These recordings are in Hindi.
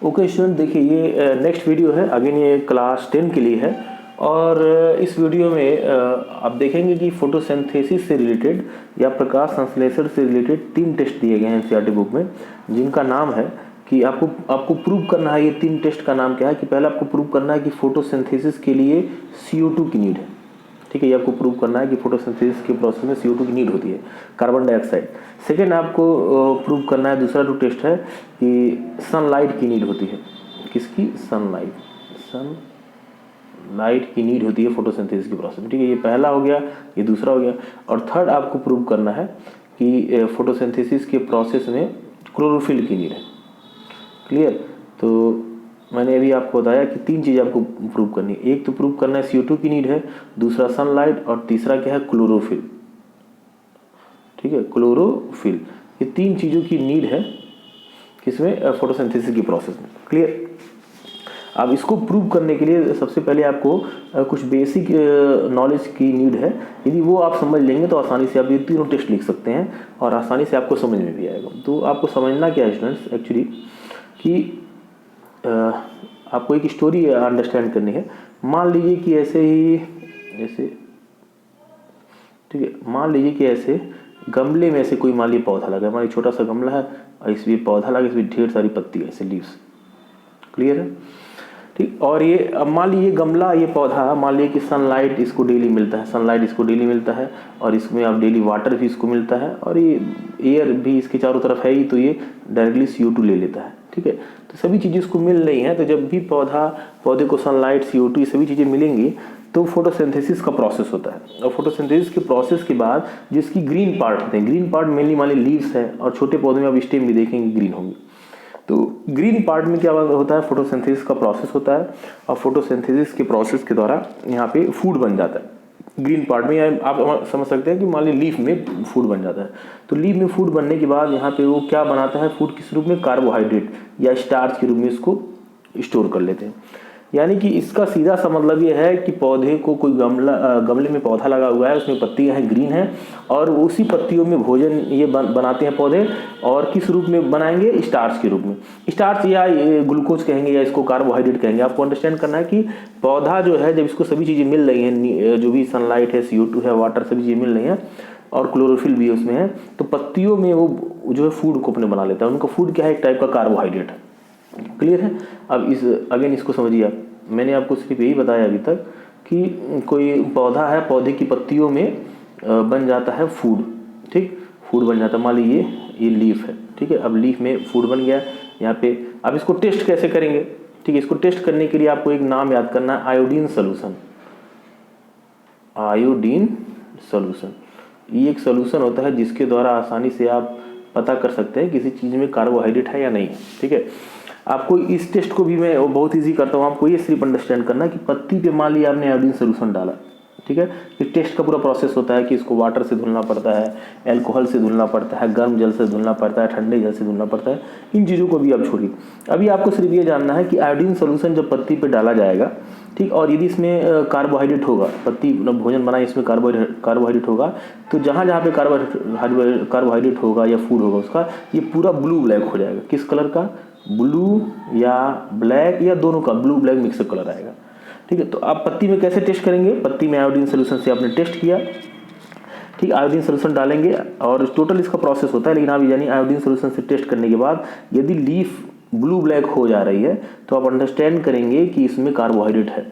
ओके स्टूडेंट, देखिए ये नेक्स्ट वीडियो है, अगेन ये क्लास 10 के लिए है। और इस वीडियो में आप देखेंगे कि फोटोसिंथेसिस से रिलेटेड या प्रकाश संश्लेषण से रिलेटेड 3 टेस्ट दिए गए हैं एनसीईआरटी बुक में, जिनका नाम है कि आपको प्रूव करना है। ये 3 टेस्ट का नाम क्या है कि पहले आपको प्रूव करना है कि फोटोसिंथेसिस के लिए CO2 की नीड है। ठीक है, ये आपको प्रूव करना है कि फोटोसिंथेसिस के प्रोसेस में CO2 की नीड होती है, कार्बन डाइऑक्साइड। सेकेंड आपको प्रूव करना है, दूसरा जो टेस्ट है कि सनलाइट की नीड होती है। किसकी? सनलाइट की नीड होती है फोटोसिंथेसिस के प्रोसेस में। ठीक है, ये पहला हो गया, ये दूसरा हो गया। और थर्ड आपको प्रूव करना है कि फोटोसिंथेसिस के प्रोसेस में क्लोरोफिल की नीड है। क्लियर? तो मैंने अभी आपको बताया कि 3 चीज़ आपको प्रूव करनी है। एक तो प्रूव करना है CO2 की नीड है, दूसरा सनलाइट, और तीसरा क्या है? क्लोरोफिल। ठीक है, क्लोरोफिल। ये 3 चीज़ों की नीड है किसमें? फोटोसिंथेसिस की प्रोसेस में। क्लियर? अब इसको प्रूव करने के लिए सबसे पहले आपको कुछ बेसिक नॉलेज की नीड है। यदि वो आप समझ लेंगे तो आसानी से आप ये तीनों टेस्ट लिख सकते हैं और आसानी से आपको समझ में भी आएगा। तो आपको समझना क्या है स्टूडेंट्स, एक्चुअली कि आपको एक स्टोरी अंडरस्टैंड करनी है। मान लीजिए कि ऐसे ही जैसे, ठीक है, मान लीजिए कि ऐसे गमले में ऐसे कोई मान लीजिए पौधा लगा है। मान लीजिए छोटा सा गमला है और इसमें पौधा लगा, इसमें ढेर सारी पत्ती है, ऐसे लीव्स। क्लियर है? ठीक। और ये अब मान लीजिए गमला, ये पौधा, मान लीजिए कि सनलाइट इसको डेली मिलता है, सनलाइट इसको डेली मिलता है, और इसमें अब डेली वाटर भी इसको मिलता है, और ये एयर भी इसके चारों तरफ है ही, तो ये डायरेक्टली CO2 ले लेता है। ठीक है, तो सभी चीज़ें इसको मिल रही हैं। तो जब भी पौधे को सनलाइट, CO2, ये सभी चीज़ें मिलेंगी तो फोटोसिंथेसिस का प्रोसेस होता है। और फोटोसिंथेसिस के प्रोसेस के बाद जिसकी ग्रीन पार्ट होते हैं, ग्रीन पार्ट मेनली मान लीजिए लीव्स है, और छोटे पौधे में आप स्टेम भी देखेंगे ग्रीन होंगे। तो ग्रीन पार्ट में क्या होता है? फोटोसिंथेसिस का प्रोसेस होता है, और फोटोसिंथेसिस के प्रोसेस के द्वारा यहाँ पे फूड बन जाता है ग्रीन पार्ट में। या आप समझ सकते हैं कि मान लीजिए लीफ में फूड बन जाता है। तो लीफ में फूड बनने के बाद यहाँ पे वो क्या बनाता है? फूड किस रूप में? कार्बोहाइड्रेट या स्टार्च के रूप में इसको स्टोर कर लेते हैं। यानी कि इसका सीधा सा मतलब ये है कि पौधे को कोई गमले में पौधा लगा हुआ है, उसमें पत्तियां हैं, ग्रीन है, और उसी पत्तियों में भोजन ये बनाते हैं पौधे। और किस रूप में बनाएंगे? स्टार्च के रूप में। स्टार्च या ग्लूकोज कहेंगे, या इसको कार्बोहाइड्रेट कहेंगे। आपको अंडरस्टैंड करना है कि पौधा जो है, जब इसको सभी चीज़ें मिल रही हैं, जो भी सनलाइट है, CO2 है, वाटर, सभी चीज़ें मिल रही हैं, और क्लोरोफिल भी उसमें है, तो पत्तियों में वो जो है फूड को अपने बना लेता है। उनका फूड क्या है? एक टाइप का कार्बोहाइड्रेट है। क्लियर है? अब अगेन इसको समझिए आप। मैंने आपको सिर्फ यही बताया अभी तक कि कोई पौधा है, पौधे की पत्तियों में बन जाता है फूड। ठीक, फूड बन जाता है। मान लीजिए ये लीफ है, ठीक है, अब लीफ में फूड बन गया यहाँ पे। अब इसको टेस्ट कैसे करेंगे? ठीक है, इसको टेस्ट करने के लिए आपको एक नाम याद करना है, आयोडीन सोल्यूशन। आयोडीन सोल्यूशन ये एक सोल्यूशन होता है जिसके द्वारा आसानी से आप पता कर सकते हैं किसी चीज़ में कार्बोहाइड्रेट है या नहीं। ठीक है, आपको इस टेस्ट को भी मैं बहुत इजी करता हूँ। आपको ये सिर्फ अंडरस्टैंड करना कि पत्ती पे मान लिया आपने आयोडीन सोल्यूशन डाला, ठीक है, इस टेस्ट का पूरा प्रोसेस होता है कि इसको वाटर से धुलना पड़ता है, अल्कोहल से धुलना पड़ता है, गर्म जल से धुलना पड़ता है, ठंडे जल से धुलना पड़ता है। इन चीज़ों को भी आप छोड़िए। अभी आपको सिर्फ ये जानना है कि आयोडीन सोल्यूशन जब पत्ती पे डाला जाएगा, ठीक, और यदि इसमें कार्बोहाइड्रेट होगा, पत्ती भोजन बनाए इसमें कार्बोहाइड्रेट होगा, तो जहाँ जहाँ पे कार्बोहाइड्रेट होगा या फूड होगा उसका, ये पूरा ब्लू ब्लैक हो जाएगा। किस कलर का? ब्लू या ब्लैक, या दोनों का ब्लू ब्लैक मिक्स कलर आएगा। ठीक है, तो आप पत्ती में कैसे टेस्ट करेंगे? पत्ती में आयोडीन सोल्यूशन से आपने टेस्ट किया, ठीक, आयोडीन सोल्यूशन डालेंगे, और टोटल इसका प्रोसेस होता है। लेकिन आप यानी आयोडीन सोल्यूशन से टेस्ट करने के बाद यदि लीफ ब्लू ब्लैक हो जा रही है तो आप अंडरस्टैंड करेंगे कि इसमें कार्बोहाइड्रेट है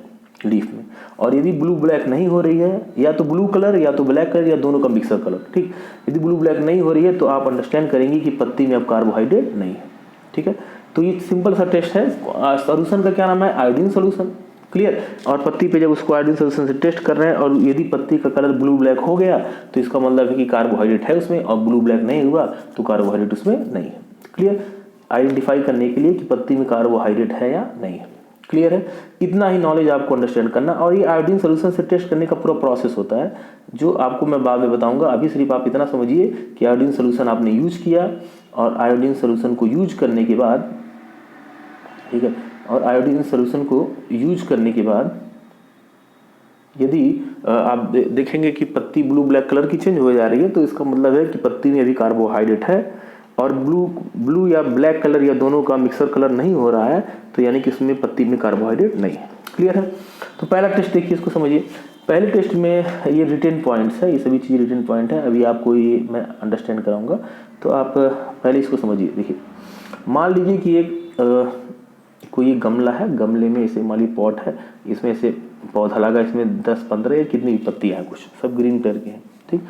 लीफ में। और यदि ब्लू ब्लैक नहीं हो रही है, या तो ब्लू कलर या तो ब्लैक कलर या दोनों का मिक्सर कलर, ठीक, यदि ब्लू ब्लैक नहीं हो रही है तो आप अंडरस्टैंड करेंगे कि पत्ती में अब कार्बोहाइड्रेट नहीं है। ठीक है, तो ये सिंपल सा टेस्ट है। सोल्यूशन का क्या नाम है? Iodine solution. क्लियर? और पत्ती पे जब उसको आयोडीन सोल्यूशन से टेस्ट कर रहे हैं, और यदि पत्ती का कलर ब्लू ब्लैक हो गया तो इसका मतलब है कि कार्बोहाइड्रेट है उसमें, और ब्लू ब्लैक नहीं हुआ तो कार्बोहाइड्रेट उसमें नहीं है। क्लियर? आइडेंटिफाई करने के लिए कि पत्ती में कार्बोहाइड्रेट है या नहीं है। क्लियर है? इतना ही नॉलेज आपको अंडरस्टैंड करना। और ये आयोडीन सोल्यूशन से टेस्ट करने का पूरा प्रोसेस होता है, जो आपको मैं बाद में बताऊंगा। अभी सिर्फ आप इतना समझिए कि आयोडीन सोल्यूशन आपने यूज किया, और आयोडीन सोल्यूशन को यूज करने के बाद, ठीक है, और आयोडीन सोल्यूशन को यूज करने के बाद यदि आप देखेंगे कि पत्ती ब्लू ब्लैक कलर की चेंज हो जा रही है, तो इसका मतलब है कि पत्ती में अभी कार्बोहाइड्रेट है, और ब्लू या ब्लैक कलर या दोनों का मिक्सर कलर नहीं हो रहा है, तो यानी कि इसमें पत्ती में कार्बोहाइड्रेट नहीं है। क्लियर है? तो पहला टेस्ट देखिए, इसको समझिए। पहले टेस्ट में ये रिटेन पॉइंट्स है, ये सभी चीज़ रिटेन पॉइंट है, अभी आपको ये मैं अंडरस्टैंड कराऊंगा, तो आप पहले इसको समझिए। देखिए, मान लीजिए कि एक कोई एक गमला है, गमले में ऐसे मान लीजिए पॉट है, इसमें ऐसे पौधा लगा, इसमें 10-15 या कितनी भी पत्तियाँ हैं, कुछ सब ग्रीन कलर के हैं, ठीक।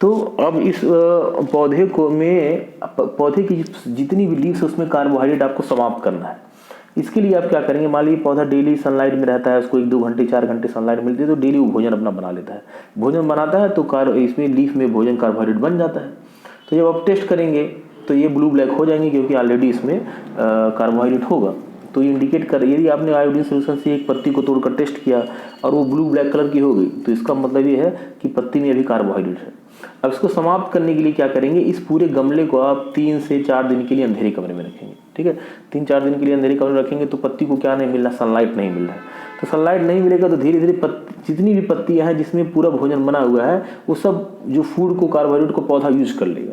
तो अब इस पौधे को में पौधे की जितनी भी लीव्स है उसमें कार्बोहाइड्रेट आपको समाप्त करना है। इसके लिए आप क्या करेंगे, मान लीजिए पौधा डेली सनलाइट में रहता है, उसको 1-2 घंटे 4 घंटे सनलाइट मिलती है, तो डेली वो भोजन अपना बना लेता है। भोजन बनाता है तो इसमें लीफ में भोजन कार्बोहाइड्रेट बन जाता है। तो जब आप टेस्ट करेंगे तो ये ब्लू ब्लैक हो जाएंगे, क्योंकि ऑलरेडी इसमें कार्बोहाइड्रेट होगा। तो ये इंडिकेट कर, यदि आपने आयोडीन सोल्यूशन से एक पत्ती को तोड़कर टेस्ट किया और वो ब्लू ब्लैक कलर की हो गई, तो इसका मतलब ये है कि पत्ती में अभी कार्बोहाइड्रेट है। अब इसको समाप्त करने के लिए क्या करेंगे, इस पूरे गमले को आप 3 से 4 दिन के लिए अंधेरे कमरे में रखेंगे, ठीक है। 3-4 दिन के लिए अंधेरे कमरे में रखेंगे तो पत्ती को क्या नहीं मिल रहा, सनलाइट नहीं मिल रहा है। तो सनलाइट नहीं मिलेगा तो धीरे धीरे जितनी भी पत्तियां हैं जिसमें पूरा भोजन बना हुआ है, वो सब जो फूड को, कार्बोहाइड्रेट को पौधा यूज कर लेगा,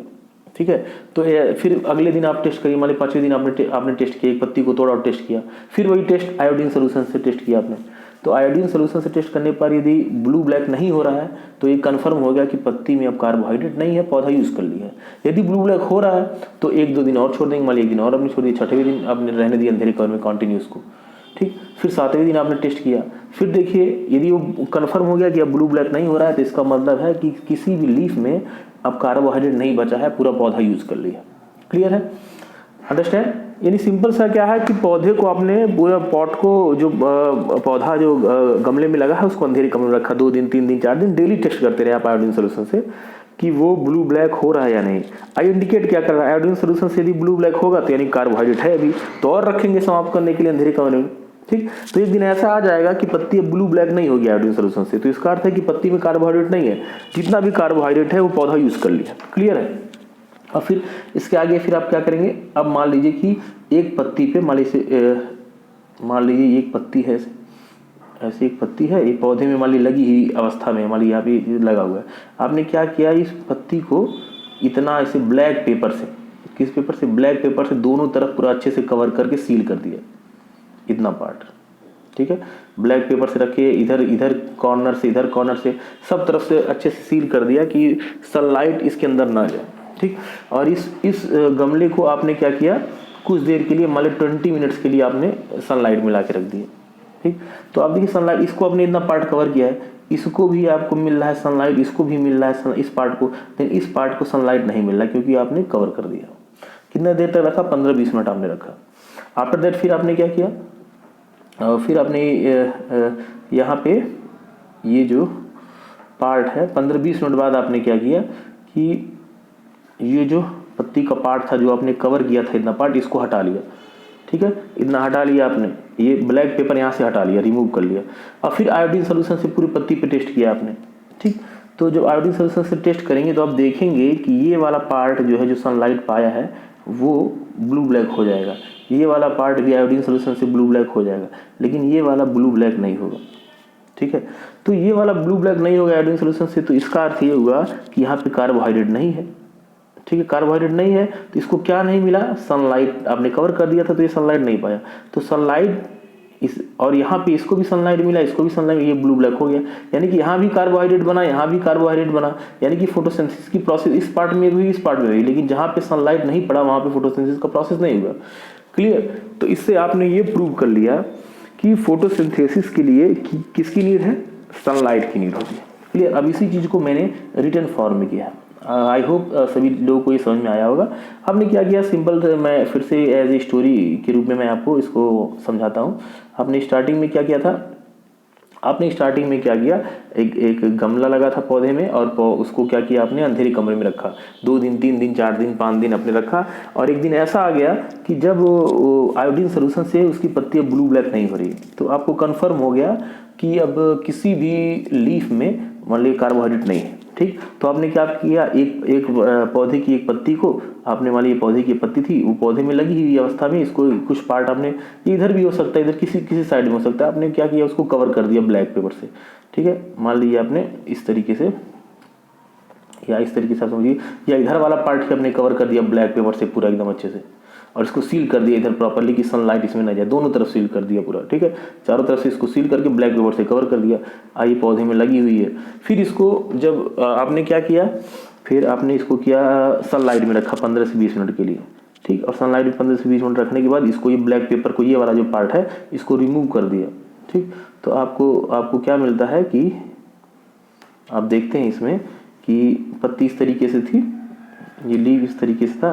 ठीक है। तो फिर अगले दिन आप टेस्ट करिए, मान लीजिए 5वें दिन आपने टेस्ट किया, एक पत्ती को तोड़ा और टेस्ट किया, फिर वही टेस्ट आयोडीन सोल्यूशन से टेस्ट किया आपने। तो आयोडीन सोल्यूशन से टेस्ट करने पर यदि ब्लू ब्लैक नहीं हो रहा है तो ये कंफर्म हो गया कि पत्ती में अब कार्बोहाइड्रेट नहीं है, पौधा यूज कर लिया है। यदि ब्लू ब्लैक हो रहा है तो 1-2 दिन और छोड़ देंगे, मान लीजिए 1 दिन और आपने छोड़ दिया, 6वें दिन आपने रहने दिया अंधेरे कमरे में कंटिन्यूस को, ठीक। फिर 7वें दिन आपने टेस्ट किया, फिर देखिए यदि वो कंफर्म हो गया कि अब ब्लू ब्लैक नहीं हो रहा है, तो इसका मतलब है कि किसी भी लीफ में अब कार्बोहाइड्रेट नहीं बचा है, पूरा पौधा यूज कर लिया। क्लियर है? अंडरस्टैंड? यानी सिंपल सा क्या है कि पौधे को आपने पूरा पॉट को, जो पौधा जो गमले में लगा है उसको अंधेरे कमरे में रखा, 2 दिन 3 दिन 4 दिन डेली टेस्ट करते रहे आप आयोडीन सोल्यूशन से कि वो ब्लू ब्लैक हो रहा है या नहीं। आई इंडिकेट क्या कर रहा है, आयोडीन सोल्यूशन से यदि ब्लू ब्लैक होगा तो यानी कार्बोहाइड्रेट है अभी, तो और रखेंगे समाप्त करने के लिए अंधेरे कमरे में, ठीक। तो एक दिन ऐसा आ जाएगा कि पत्ती अब ब्लू ब्लैक नहीं होगी आयोडीन सोल्यूशन से, तो इसका अर्थ है कि पत्ती में कार्बोहाइड्रेट नहीं है, जितना भी कार्बोहाइड्रेट है वो पौधा यूज कर लिया। क्लियर है? और फिर इसके आगे फिर आप क्या करेंगे, अब मान लीजिए कि एक पत्ती पे मान लीजिए एक पत्ती है, ऐसे एक पत्ती है, एक पौधे में मान लीजिए लगी हुई अवस्था में, मान लीजिए यहाँ पे लगा हुआ है। आपने क्या किया, इस पत्ती को इतना ऐसे ब्लैक पेपर से, किस पेपर से, ब्लैक पेपर से दोनों तरफ पूरा अच्छे से कवर करके सील कर दिया, इतना पार्ट, ठीक है। ब्लैक पेपर से रखे, इधर कॉर्नर से, इधर कॉर्नर से, सब तरफ से अच्छे से सील कर दिया कि सनलाइट इसके अंदर ना जाए, ठीक। और इस गमले को आपने क्या किया, कुछ देर के लिए, मान लो 20 मिनट्स के लिए आपने सनलाइट में ला के रख दिए, ठीक। तो आप देखिए सनलाइट, इसको आपने इतना पार्ट कवर किया है, इसको भी आपको मिल रहा है सनलाइट, इसको भी मिल रहा है इस पार्ट को, लेकिन इस पार्ट को सनलाइट नहीं मिल रहा क्योंकि आपने कवर कर दिया। कितना देर तक रखा, 15-20 मिनट आपने रखा। आफ्टर दैट फिर आपने क्या किया, फिर आपने यहाँ पे ये जो पार्ट है 15-20 मिनट बाद आपने क्या किया कि ये जो पत्ती का पार्ट था जो आपने कवर किया था इतना पार्ट, इसको हटा लिया, ठीक है। इतना हटा लिया आपने, ये ब्लैक पेपर यहाँ से हटा लिया, रिमूव कर लिया। और फिर आयोडीन सोल्यूशन से पूरी पत्ती पे टेस्ट किया आपने, ठीक। तो जब आयोडीन सोल्यूशन से टेस्ट करेंगे तो आप देखेंगे कि ये वाला पार्ट जो है, जो सनलाइट पाया है, वो ब्लू ब्लैक हो जाएगा। ये वाला पार्ट भी आयोडीन सोल्यूशन से ब्लू ब्लैक हो जाएगा, लेकिन ये वाला ब्लू ब्लैक नहीं होगा, ठीक है। तो ये वाला ब्लू ब्लैक नहीं होगा आयोडीन सोल्यूशन से, तो इसका अर्थ ये हुआ कि यहाँ पे कार्बोहाइड्रेट नहीं है, ठीक है। कार्बोहाइड्रेट नहीं है तो इसको क्या नहीं मिला, सनलाइट। आपने कवर कर दिया था तो ये सनलाइट नहीं पाया, तो सनलाइट इस, और यहाँ पे इसको भी सनलाइट मिला, इसको भी सनलाइट, ये ब्लू ब्लैक हो गया। यानी कि यहाँ भी कार्बोहाइड्रेट बना, यहाँ भी कार्बोहाइड्रेट बना, यानी कि फोटोसिंथेसिस की प्रोसेस इस पार्ट में भी, इस पार्ट में भी, लेकिन जहाँ पे सनलाइट नहीं पड़ा वहाँ पे फोटोसिंथेसिस का प्रोसेस नहीं हुआ। क्लियर? तो इससे आपने ये प्रूव कर लिया कि फोटोसिंथेसिस के लिए किसकी नीड है, सनलाइट की नीड होती है। क्लियर? अब इसी चीज़ को मैंने रिटन फॉर्म में किया है। आई होप सभी लोगों को ये समझ में आया होगा। हमने क्या किया, सिंपल मैं फिर से एज ए स्टोरी के रूप में मैं आपको इसको समझाता हूँ। आपने स्टार्टिंग में क्या किया था, आपने स्टार्टिंग में क्या किया, एक गमला लगा था पौधे में, और उसको क्या किया आपने, अंधेरे कमरे में रखा। 2 दिन 3 दिन 4 दिन 5 दिन आपने रखा, और एक दिन ऐसा आ गया कि जब आयोडीन सोल्यूशन से उसकी पत्ती अब ब्लू ब्लैक नहीं हो रही, तो आपको कन्फर्म हो गया कि अब किसी भी लीफ में मान लीजिए कार्बोहाइड्रेट नहीं है, ठीक। तो आपने क्या किया, एक पौधे की एक पत्ती को आपने, मान लीजिए पौधे की पत्ती थी, वो पौधे में लगी हुई अवस्था में, इसको कुछ पार्ट आपने, इधर भी हो सकता है, इधर किसी साइड में हो सकता है, आपने क्या किया, उसको कवर कर दिया ब्लैक पेपर से, ठीक है। मान लीजिए आपने इस तरीके से या इस तरीके से आप समझिए, या इधर वाला पार्ट ही आपने कवर कर दिया ब्लैक पेपर से पूरा एकदम अच्छे से, और इसको सील कर दिया इधर प्रॉपर्ली कि सनलाइट इसमें ना जाए, दोनों तरफ सील कर दिया पूरा, ठीक है, चारों तरफ से इसको सील करके ब्लैक पेपर से कवर कर दिया। ये पौधे में लगी हुई है। फिर इसको जब आपने क्या किया, फिर आपने इसको किया सनलाइट में रखा 15 से 20 मिनट के लिए, ठीक। और सनलाइट में 15 से 20 मिनट रखने के बाद इसको ये ब्लैक पेपर को, ये वाला जो पार्ट है इसको रिमूव कर दिया, ठीक। तो आपको क्या मिलता है कि आप देखते हैं इसमें कि पत्ती इस तरीके से थी, ये लीव इस तरीके से था,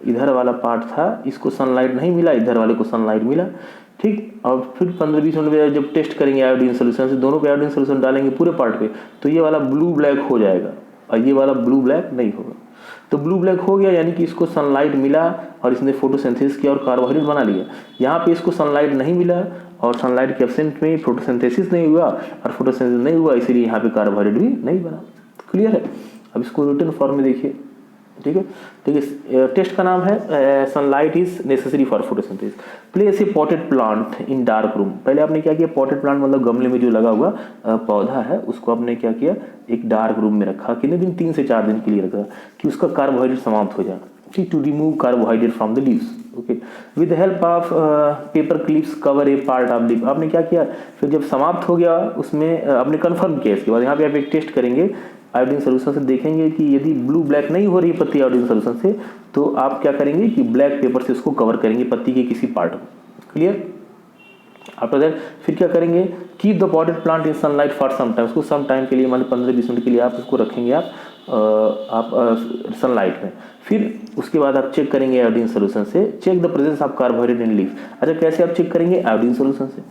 इधर वाला पार्ट था, इसको सनलाइट नहीं मिला, इधर वाले को सनलाइट मिला, ठीक। और फिर 15-20 मिनट में जब टेस्ट करेंगे आयोडीन सोल्यूशन से, दोनों पे आयोडीन सोल्यूशन डालेंगे पूरे पार्ट पे, तो ये वाला ब्लू ब्लैक हो जाएगा और ये वाला ब्लू ब्लैक नहीं होगा। तो ब्लू ब्लैक हो गया यानी कि इसको सनलाइट मिला और इसने फोटोसिंथेसिस किया और कार्बोहाइड्रेट बना लिया। यहाँ पे इसको सनलाइट नहीं मिला और सनलाइट के एब्सेंट में फोटोसिंथेसिस नहीं हुआ और फोटोसिंथेसिस नहीं हुआ, इसीलिए यहाँ पे कार्बोहाइड्रेट भी नहीं बना। क्लियर है? अब इसको रिटन फॉर्म में देखिए, ठीक है। देखिए टेस्ट का नाम है sunlight is necessary for photosynthesis, place a potted plant in dark room. पहले आपने क्या किया, पॉटेड प्लांट मतलब गमले में जो लगा हुआ पौधा है उसको आपने क्या किया, एक डार्क रूम में रखा। कितने दिन, 3 से 4 दिन के लिए रखा कि उसका कार्बोहाइड्रेट समाप्त हो जाए, ठीक, to remove carbohydrate from the leaves. Okay, with the help of paper clips cover a part of leaf. आपने क्या किया, फिर जब समाप्त हो गया उसमें आपने कंफर्म किया। इसके बाद यहाँ पे आप एक टेस्ट करेंगे आयोडीन सोल्यूशन से, देखेंगे कि यदि ब्लू ब्लैक नहीं हो रही है पत्ती आयोडीन सोल्यूशन से, तो आप क्या करेंगे कि ब्लैक पेपर से उसको कवर करेंगे पत्ती के किसी पार्ट को। क्लियर? आफ्टर दैट फिर क्या करेंगे, keep the potted plant in sunlight for some time. उसको सम टाइम के लिए, मान 15-20 मिनट के लिए आप उसको रखेंगे आप सनलाइट में। फिर उसके बाद आप चेक करेंगे आयोडीन सोल्यूशन से, check the presence of carbohydrate in leaf. अच्छा, कैसे आप चेक करेंगे, आयोडीन सोल्यूशन से।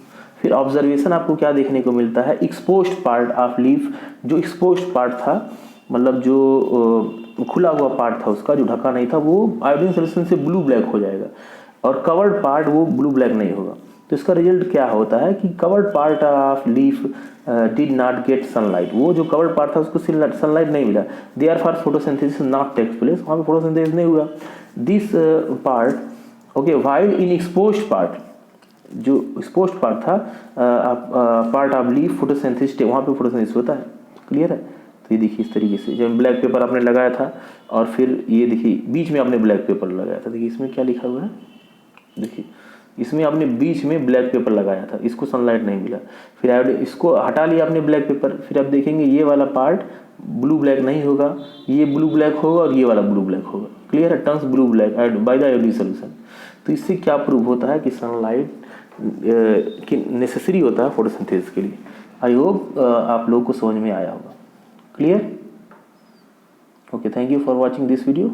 फिर ऑब्जर्वेशन आपको क्या देखने को मिलता है, एक्सपोज्ड पार्ट ऑफ लीफ, जो एक्सपोज्ड पार्ट था मतलब जो खुला हुआ पार्ट था उसका, जो ढका नहीं था, वो आयोडीन सोल्यूशन से ब्लू ब्लैक हो जाएगा और कवर्ड पार्ट वो ब्लू ब्लैक नहीं होगा। तो इसका रिजल्ट क्या होता है कि covered part of leaf did not get sunlight. वो जो कवर्ड पार्ट था उसको सनलाइट नहीं मिला, therefore photosynthesis not takes place, वहाँ पे फोटोसिंथेसिस नहीं हुआ। This part, okay, while in exposed part, जो एक्सपोज्ड पार्ट था पार्ट ऑफ लीफ फोटोसिंथेसिस, वहाँ पे फोटोसिंथेसिस होता है। क्लियर है? तो ये देखिए इस तरीके से जब ब्लैक पेपर आपने लगाया था और फिर ये देखिए बीच में आपने ब्लैक पेपर लगाया था, देखिए इसमें क्या लिखा हुआ है, देखिए इसमें आपने बीच में ब्लैक पेपर लगाया था, इसको सनलाइट नहीं मिला, फिर इसको हटा लिया आपने ब्लैक पेपर, फिर आप देखेंगे ये वाला पार्ट ब्लू ब्लैक नहीं होगा, ये ब्लू ब्लैक होगा और ये वाला ब्लू ब्लैक होगा। क्लियर है? Turns blue black by the iodine solution. तो इससे क्या प्रूव होता है कि सनलाइट कि नेसेसरी होता है फोटोसिंथेसिस के लिए। आई होप आप लोगों को समझ में आया होगा। Clear? Okay, thank you for watching this video.